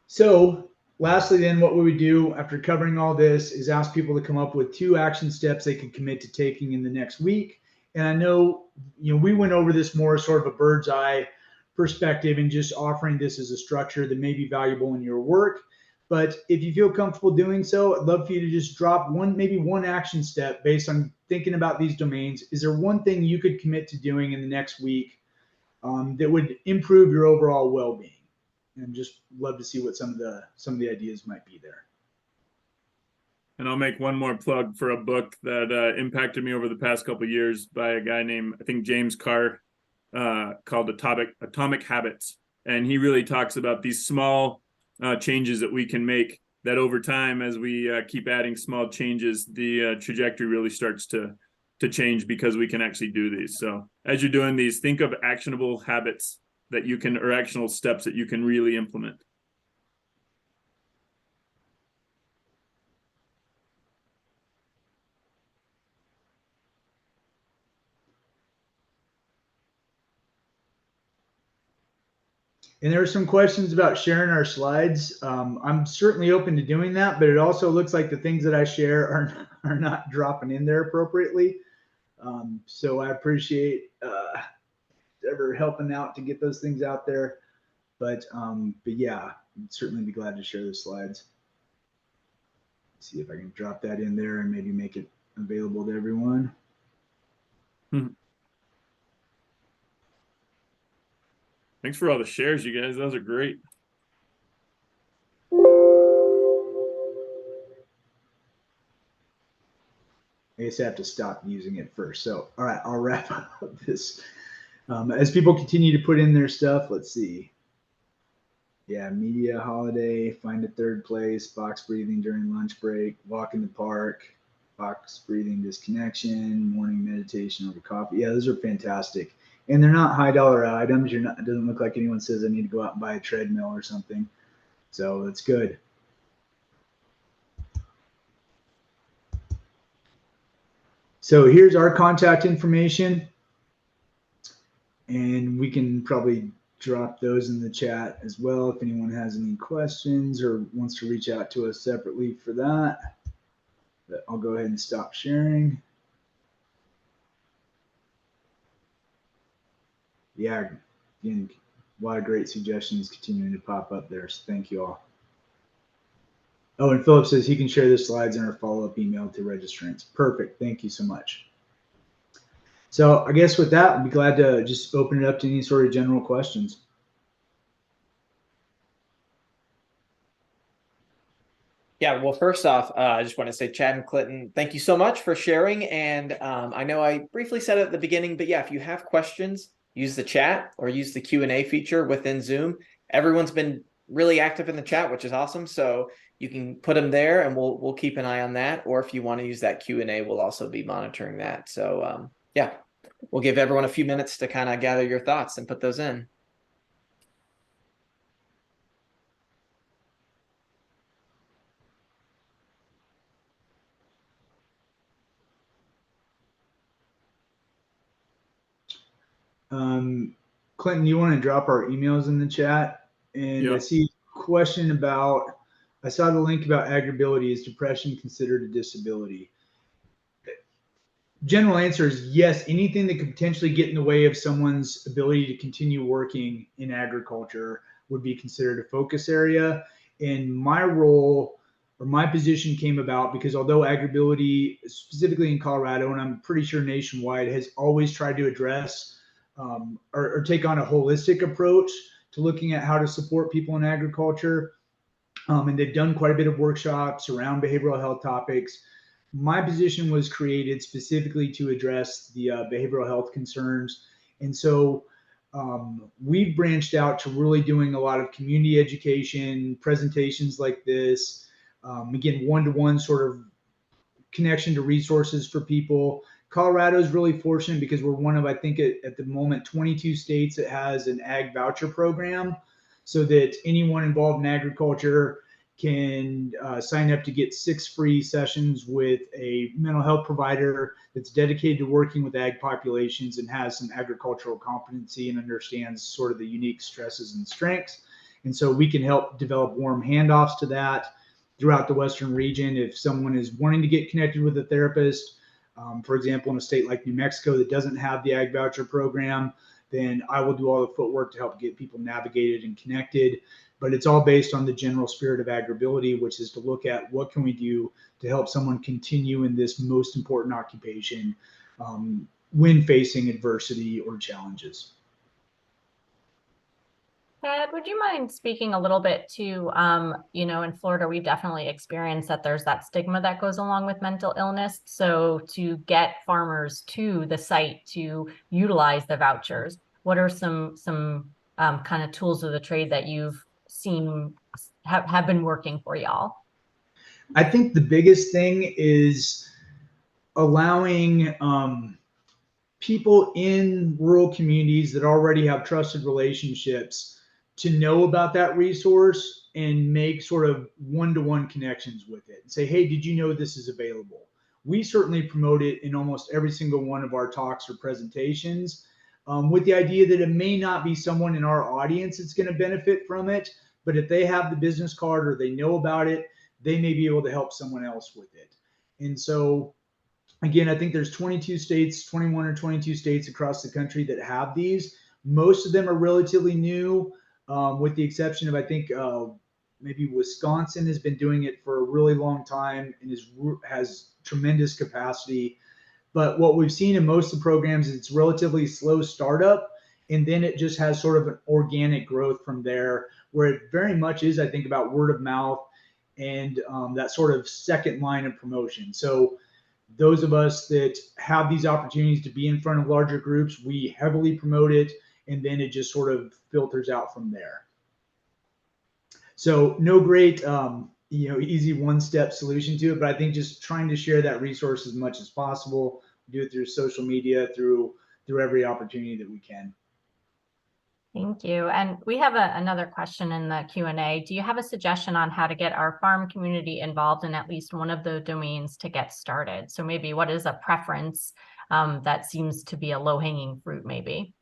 So lastly, then, what we would do after covering all this is ask people to come up with 2 action steps they can commit to taking in the next week. And I know, we went over this more sort of a bird's eye perspective and just offering this as a structure that may be valuable in your work. But if you feel comfortable doing so, I'd love for you to just drop maybe one action step based on thinking about these domains. Is there one thing you could commit to doing in the next week that would improve your overall well-being? And just love to see what some of the ideas might be there. And I'll make one more plug for a book that impacted me over the past couple of years by a guy named, I think, James Carr, called Atomic Habits. And he really talks about these small changes that we can make that over time, as we keep adding small changes, the trajectory really starts to change because we can actually do these. So as you're doing these, think of actionable habits that you can, or actionable steps that you can really implement. And there are some questions about sharing our slides. I'm certainly open to doing that, but it also looks like the things that I share are not dropping in there appropriately. So I appreciate ever helping out to get those things out there. But yeah, I'd certainly be glad to share the slides. See if I can drop that in there and maybe make it available to everyone. Thanks for all the shares, you guys. Those are great. I guess I have to stop using it first. So, all right, I'll wrap up this. As people continue to put in their stuff, let's see. Yeah, media holiday, find a third place, box breathing during lunch break, walk in the park, box breathing disconnection, morning meditation over coffee. Yeah, those are fantastic. And they're not high dollar items. It doesn't look like anyone says I need to go out and buy a treadmill or something. So that's good. So here's our contact information. And we can probably drop those in the chat as well if anyone has any questions or wants to reach out to us separately for that. But I'll go ahead and stop sharing. Yeah, again, a lot of great suggestions continuing to pop up there, so thank you all. Oh, and Philip says he can share the slides in our follow-up email to registrants. Perfect, thank you so much. So I guess with that, I'd be glad to just open it up to any sort of general questions. Yeah, well, first off, I just want to say, Chad and Clinton, thank you so much for sharing. And I know I briefly said it at the beginning, but yeah, if you have questions, use the chat or use the Q&A feature within Zoom. Everyone's been really active in the chat, which is awesome. So you can put them there and we'll keep an eye on that. Or if you want to use that Q&A, we'll also be monitoring that. So yeah, we'll give everyone a few minutes to kind of gather your thoughts and put those in. Clinton, you want to drop our emails in the chat? And Yeah. I see a question about, I saw the link about AgrAbility. Is depression considered a disability? General answer is yes. Anything that could potentially get in the way of someone's ability to continue working in agriculture would be considered a focus area. And my role or my position came about because although AgrAbility, specifically in Colorado, and I'm pretty sure nationwide, has always tried to address or take on a holistic approach to looking at how to support people in agriculture. And they've done quite a bit of workshops around behavioral health topics. My position was created specifically to address the behavioral health concerns. And so we've branched out to really doing a lot of community education, presentations like this, again, one-to-one sort of connection to resources for people. Colorado is really fortunate because we're one of, I think at the moment, 22 states that has an ag voucher program so that anyone involved in agriculture can sign up to get 6 free sessions with a mental health provider that's dedicated to working with ag populations and has some agricultural competency and understands sort of the unique stresses and strengths. And so we can help develop warm handoffs to that throughout the Western region. If someone is wanting to get connected with a therapist, for example, in a state like New Mexico that doesn't have the ag voucher program, then I will do all the footwork to help get people navigated and connected. But it's all based on the general spirit of AgrAbility, which is to look at what can we do to help someone continue in this most important occupation when facing adversity or challenges. Ed, would you mind speaking a little bit to, in Florida, we definitely experienced that there's that stigma that goes along with mental illness. So to get farmers to the site to utilize the vouchers, what are some kind of tools of the trade that you've seen have been working for y'all? I think the biggest thing is allowing people in rural communities that already have trusted relationships to know about that resource and make sort of one-to-one connections with it and say, hey, did you know this is available? We certainly promote it in almost every single one of our talks or presentations with the idea that it may not be someone in our audience that's going to benefit from it, but if they have the business card or they know about it, they may be able to help someone else with it. And so again, I think there's 22 states, 21 or 22 states across the country that have these. Most of them are relatively new, with the exception of, I think, maybe Wisconsin has been doing it for a really long time and has tremendous capacity. But what we've seen in most of the programs is it's relatively slow startup, and then it just has sort of an organic growth from there, where it very much is, I think, about word of mouth and that sort of second line of promotion. So those of us that have these opportunities to be in front of larger groups, we heavily promote it, and then it just sort of filters out from there. So no great, easy one-step solution to it, but I think just trying to share that resource as much as possible, do it through social media, through every opportunity that we can. Thank you. And we have another question in the Q&A. Do you have a suggestion on how to get our farm community involved in at least one of the domains to get started? So maybe what is a preference that seems to be a low-hanging fruit maybe?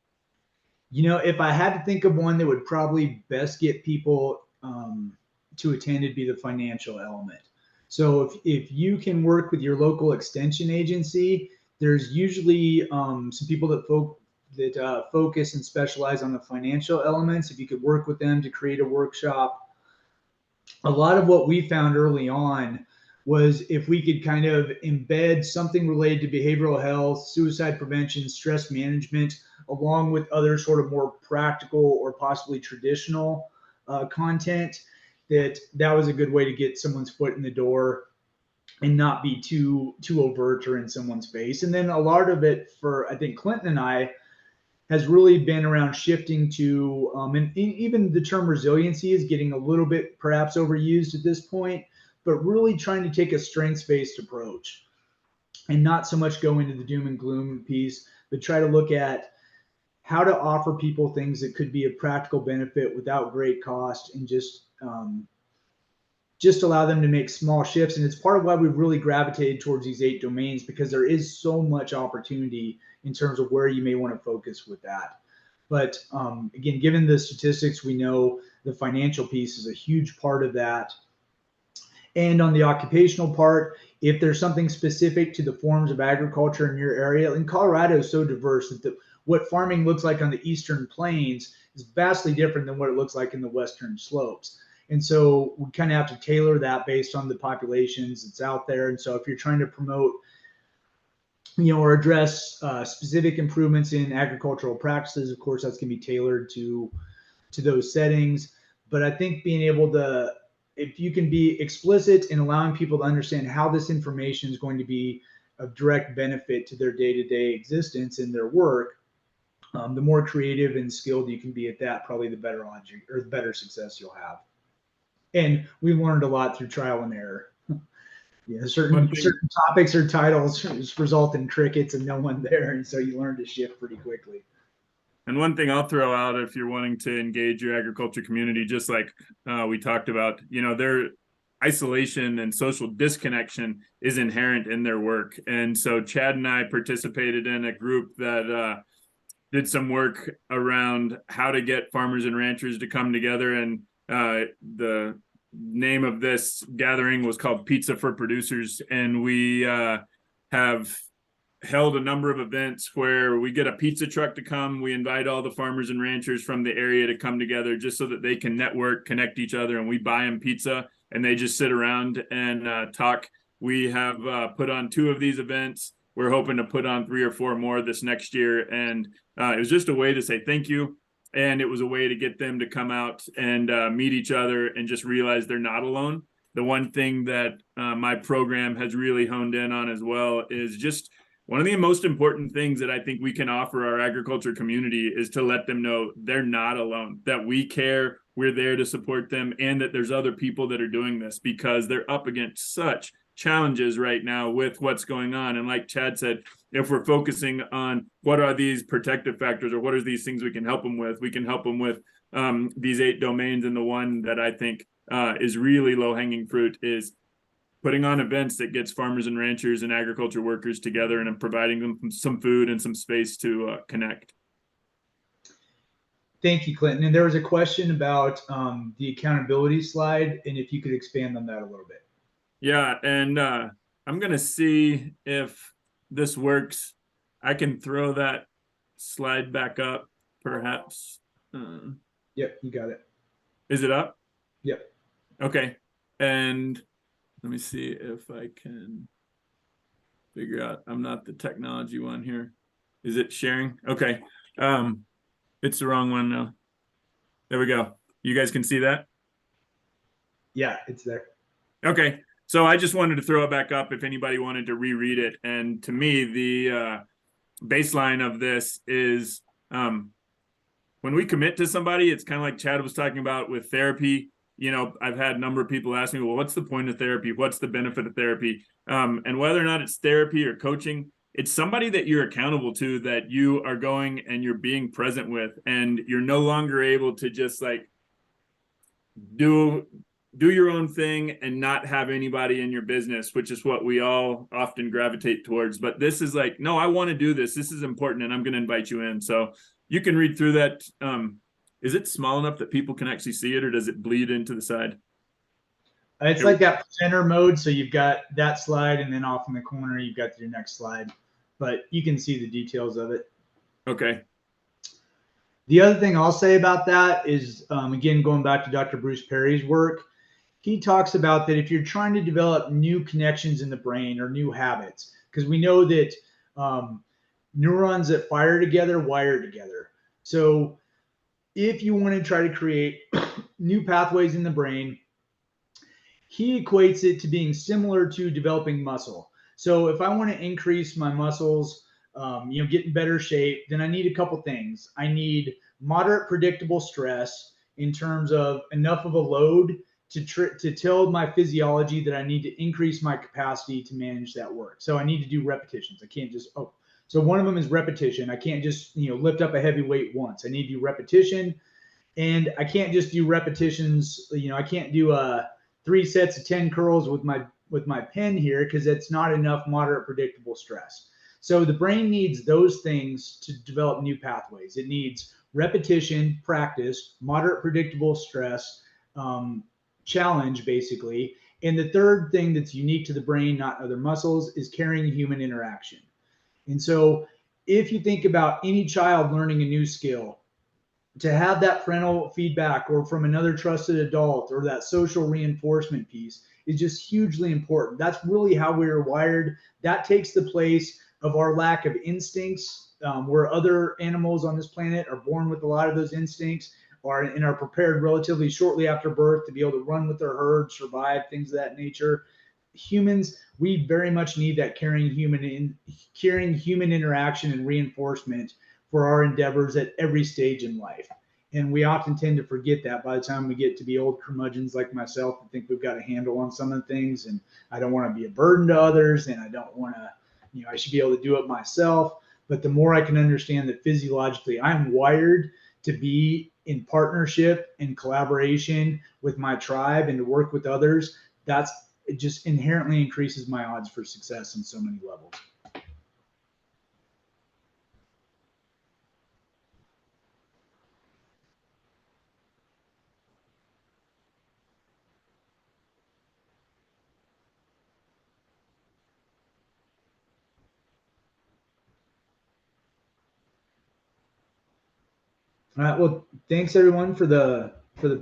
If I had to think of one that would probably best get people to attend, it'd be the financial element. So if you can work with your local extension agency, there's usually some people that focus and specialize on the financial elements. If you could work with them to create a workshop, a lot of what we found early on was if we could kind of embed something related to behavioral health, suicide prevention, stress management, along with other sort of more practical or possibly traditional content, that was a good way to get someone's foot in the door and not be too overt or in someone's face. And then a lot of it for, I think, Clinton and I, has really been around shifting to, and even the term resiliency is getting a little bit perhaps overused at this point, but really trying to take a strengths-based approach and not so much go into the doom and gloom piece, but try to look at how to offer people things that could be a practical benefit without great cost, and just allow them to make small shifts. And it's part of why we've really gravitated towards these 8 domains, because there is so much opportunity in terms of where you may want to focus with that. But again, given the statistics, we know the financial piece is a huge part of that. And on the occupational part, if there's something specific to the forms of agriculture in your area, and Colorado is so diverse that what farming looks like on the eastern plains is vastly different than what it looks like in the western slopes. And so we kind of have to tailor that based on the populations that's out there. And so if you're trying to promote, or address specific improvements in agricultural practices, of course, that's going to be tailored to those settings. But I think being able to, if you can be explicit in allowing people to understand how this information is going to be of direct benefit to their day-to-day existence and their work, the more creative and skilled you can be at that, probably the better odds or the better success you'll have. And we've learned a lot through trial and error. Certain topics or titles result in crickets and no one there, and so you learn to shift pretty quickly. And one thing I'll throw out, if you're wanting to engage your agriculture community, just like we talked about, their isolation and social disconnection is inherent in their work. And so Chad and I participated in a group that did some work around how to get farmers and ranchers to come together. And the name of this gathering was called Pizza for Producers. And we have held a number of events where we get a pizza truck to come. We invite all the farmers and ranchers from the area to come together just so that they can network, connect each other, and we buy them pizza and they just sit around and talk. We have put on 2 of these events. We're hoping to put on 3 or 4 more this next year. And it was just a way to say thank you. And it was a way to get them to come out and meet each other and just realize they're not alone. The one thing that my program has really honed in on as well is just one of the most important things that I think we can offer our agriculture community is to let them know they're not alone, that we care, we're there to support them, and that there's other people that are doing this, because they're up against such challenges right now with what's going on. And like Chad said, if we're focusing on what are these protective factors or what are these things we can help them with, we can help them with these 8 domains. And the one that I think is really low-hanging fruit is putting on events that gets farmers and ranchers and agriculture workers together and providing them some food and some space to connect. Thank you, Clinton. And there was a question about the accountability slide, and if you could expand on that a little bit. Yeah, and I'm going to see if this works. I can throw that slide back up, perhaps. Yep, you got it. Is it up? Yep. Okay. And let me see if I can figure out. I'm not the technology one here. Is it sharing? Okay. It's the wrong one now. There we go. You guys can see that? Yeah, it's there. Okay. So I just wanted to throw it back up if anybody wanted to reread it. And to me, the baseline of this is when we commit to somebody, it's kind of like Chad was talking about with therapy. I've had a number of people ask me, well, what's the point of therapy? What's the benefit of therapy? And whether or not it's therapy or coaching, it's somebody that you're accountable to, that you are going and you're being present with, and you're no longer able to just like do your own thing and not have anybody in your business, which is what we all often gravitate towards. But this is like, no, I want to do this. This is important, and I'm going to invite you in. So you can read through that. Is it small enough that people can actually see it, or does it bleed into the side? It's like that presenter mode. So you've got that slide, and then off in the corner, you've got your next slide, but you can see the details of it. Okay. The other thing I'll say about that is, again, going back to Dr. Bruce Perry's work, he talks about that if you're trying to develop new connections in the brain or new habits, because we know that neurons that fire together wire together. So if you want to try to create new pathways in the brain, he equates it to being similar to developing muscle. So if I want to increase my muscles, get in better shape, then I need a couple things. I need moderate predictable stress in terms of enough of a load to tell my physiology that I need to increase my capacity to manage that work. So I need to do repetitions. I can't just, so one of them is repetition. I can't just, lift up a heavy weight once. I need to do repetition, and I can't just do repetitions. I can't do 3 sets of 10 curls with my pen here, because it's not enough moderate predictable stress. So the brain needs those things to develop new pathways. It needs repetition, practice, moderate predictable stress, challenge, basically. And the third thing that's unique to the brain, not other muscles, is carrying human interaction. And so if you think about any child learning a new skill, to have that parental feedback or from another trusted adult or that social reinforcement piece is just hugely important. That's really how we're wired. That takes the place of our lack of instincts, where other animals on this planet are born with a lot of those instincts and are prepared relatively shortly after birth to be able to run with their herd, survive, things of that nature. Humans, we very much need that caring human interaction and reinforcement for our endeavors at every stage in life. And we often tend to forget that by the time we get to be old curmudgeons like myself and think we've got a handle on some of the things, and I don't want to be a burden to others, and I don't want to, I should be able to do it myself. But the more I can understand that physiologically I'm wired to be in partnership and collaboration with my tribe and to work with others, it just inherently increases my odds for success in so many levels. All right. Well, thanks everyone for the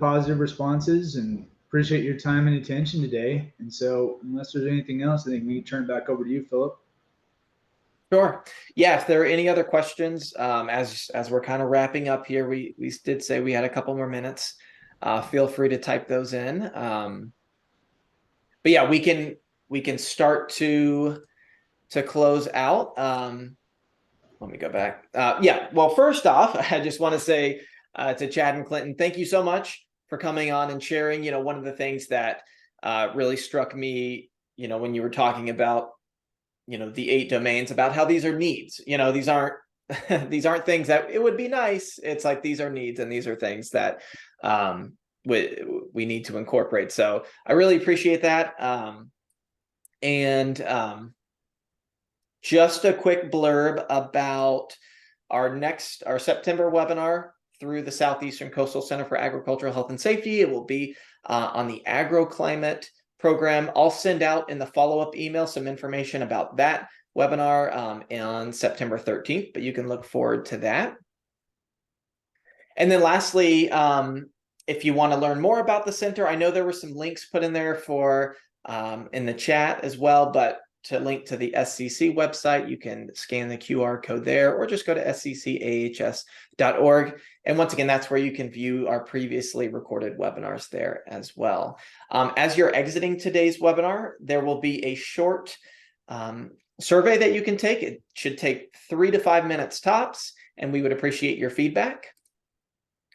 positive responses, and appreciate your time and attention today. And so, unless there's anything else, I think we can turn it back over to you, Philip. Sure. Yeah. If there are any other questions, as we're kind of wrapping up here, we did say we had a couple more minutes. Feel free to type those in. But yeah, we can start to close out. Let me go back. Yeah. Well, first off, I just want to say to Chad and Clinton, thank you so much for coming on and sharing. One of the things that really struck me, when you were talking about, the 8 domains, about how these are needs. These aren't these aren't things that it would be nice. It's like these are needs, and these are things that we need to incorporate. So I really appreciate that. Just a quick blurb about our September webinar through the Southeastern Coastal Center for Agricultural Health and Safety. It will be on the agroclimate program. I'll send out in the follow-up email some information about that webinar on September 13th, but you can look forward to that. And then lastly, if you want to learn more about the center, I know there were some links put in there for in the chat as well, but to link to the SCC website, you can scan the QR code there, or just go to sccahs.org. And once again, that's where you can view our previously recorded webinars there as well. As you're exiting today's webinar, there will be a short survey that you can take. It should take 3 to 5 minutes tops, and we would appreciate your feedback.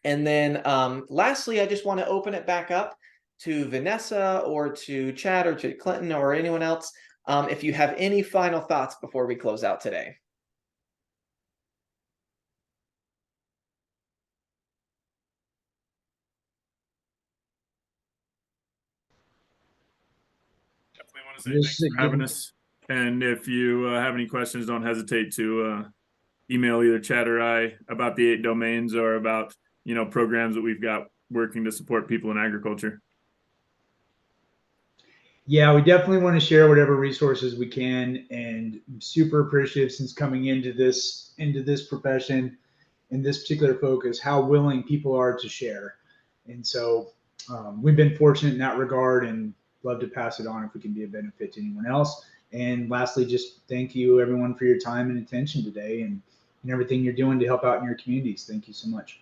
And then lastly, I just want to open it back up to Vanessa or to Chad or to Clinton or anyone else. If you have any final thoughts before we close out today. Definitely want to say thanks for having us. And if you have any questions, don't hesitate to email either Chad or I about the 8 domains or about, programs that we've got working to support people in agriculture. Yeah, we definitely want to share whatever resources we can, and I'm super appreciative since coming into this profession, in this particular focus, how willing people are to share. And so we've been fortunate in that regard, and love to pass it on if we can be a benefit to anyone else. And lastly, just thank you everyone for your time and attention today, and everything you're doing to help out in your communities. Thank you so much.